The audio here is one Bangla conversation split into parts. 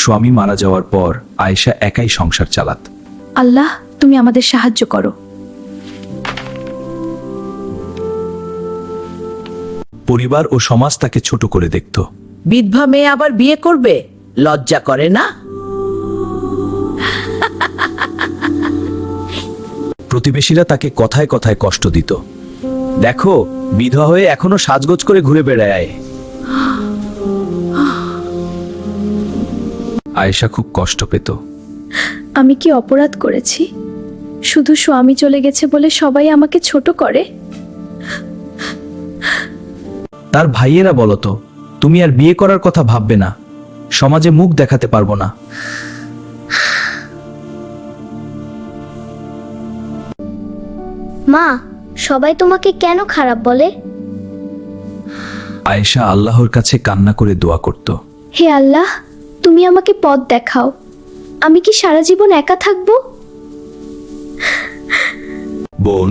স্বামী মারা যাওয়ার পর আয়েশা একাই সংসার চালাত। আল্লাহ, তুমি আমাদের সাহায্য করো। পরিবার ও সমাজ তাকে ছোট করে দেখত। বিধবা মেয়ে আবার বিয়ে করবে, লজ্জা করে না? প্রতিবেশীরা তাকে কথায় কথায় কষ্ট দিত। দেখো, বিধবা হয়ে এখনো সাজগোজ করে ঘুরে বেড়ায়। আয়েশা খুব কষ্ট পেত। আমি কি অপরাধ করেছি? শুধু স্বামী চলে গেছে বলে সবাই আমাকে ছোট করে। তার ভাইয়েরা বলতো, তুমি আর বিয়ে করার কথা ভাববে না, সমাজে মুখ দেখাতে পারবো না। মা, সবাই তোমাকে কেন খারাপ বলে? আয়েশা আল্লাহর কাছে কান্না করে দোয়া করত। হে আল্লাহ, তুমি আমাকে পথ দেখাও। আমি কি সারা জীবন একা থাকবো? বোন,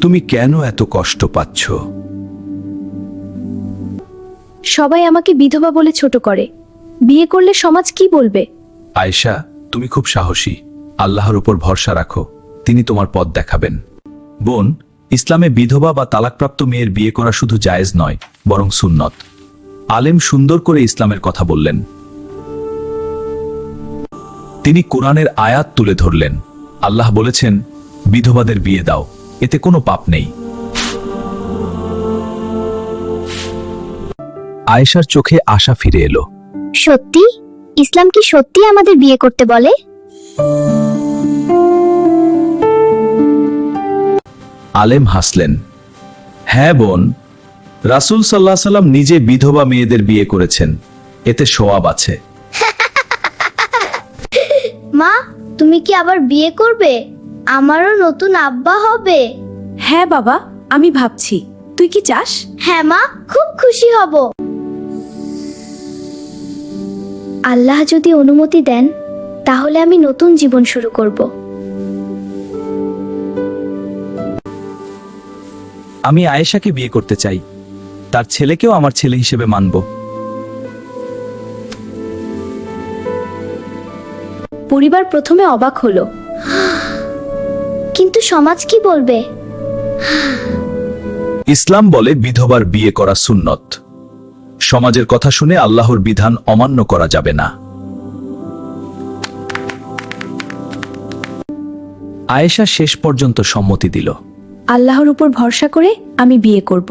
তুমি কেন এত কষ্ট পাচ্ছ? সবাই আমাকে বিধবা বলে ছোট করে। বিয়ে করলে সমাজ কি বলবে? আয়েশা, তুমি খুব সাহসী। আল্লাহর উপর ভরসা রাখো, তিনি তোমার পথ দেখাবেন। বোন, ইসলামে বিধবা বা তালাকপ্রাপ্ত মেয়ের বিয়ে করা শুধু জায়েজ নয়, বরং সুন্নত। আলেম সুন্দর করে ইসলামের কথা বললেন। তিনি কোরআনের আয়াত তুলে ধরলেন। আল্লাহ বলেছেন, বিধবাদের বিয়ে দাও, এতে কোনো পাপ নেই। আয়েশার চোখে আশা ফিরে এলো। সত্যি? ইসলাম কি সত্যি আমাদের বিয়ে করতে বলে? আলেম হাসলেন। হ্যাঁ বোন, রাসূল সাল্লাল্লাহু আলাইহি সাল্লাম নিজে বিধবা মেয়েদের বিয়ে করেছেন, এতে সওয়াব আছে। মা, তুমি কি আবার বিয়ে করবে? আমারও নতুন আব্বা হবে। হ্যাঁ বাবা, আমি ভাবছি। তুই কি চাস? হ্যাঁ মা, খুব খুশি হব। আল্লাহ যদি অনুমতি দেন, তাহলে আমি নতুন জীবন শুরু করব। আমি আয়েশাকে বিয়ে করতে চাই, তার ছেলেকেও আমার ছেলে হিসেবে মানব। পরিবার প্রথমে অবাক হলো। কিন্তু সমাজ কি বলবে? ইসলাম বলে বিধবার বিয়ে করা সুন্নত। সমাজের কথা শুনে আল্লাহর বিধান অমান্য করা যাবে না। আয়েশা শেষ পর্যন্ত সম্মতি দিল। আল্লাহর উপর ভরসা করে আমি বিয়ে করব।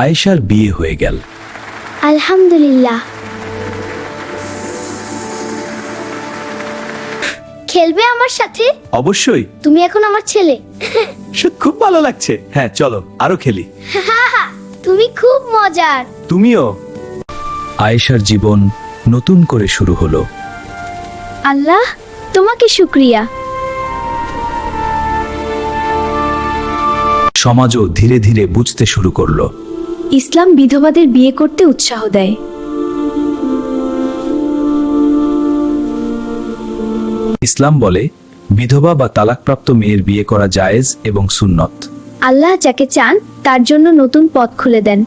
আয়েশার বিয়ে হয়ে গেল। আলহামদুলিল্লাহ। খেলবে আমার সাথে? অবশ্যই। তুমি এখন আমার ছেলে। খুব ভালো লাগছে। হ্যাঁ, চলো আরো খেলি। তুমি খুব মজার। তুমিও। আয়েশার জীবন নতুন করে শুরু হলো। আল্লাহ, তোমাকে শুকরিয়া। সমাজও ধীরে ধীরে বুঝতে শুরু করলো। ইসলাম বিধবাদের বিয়ে করতে উৎসাহ দেয়। ইসলাম বলে, বিধবা বা তালাকপ্রাপ্ত মেয়ের বিয়ে করা জায়েজ এবং সুন্নত। আল্লাহ যাকে চান তার জন্য নতুন পথ খুলে দেন।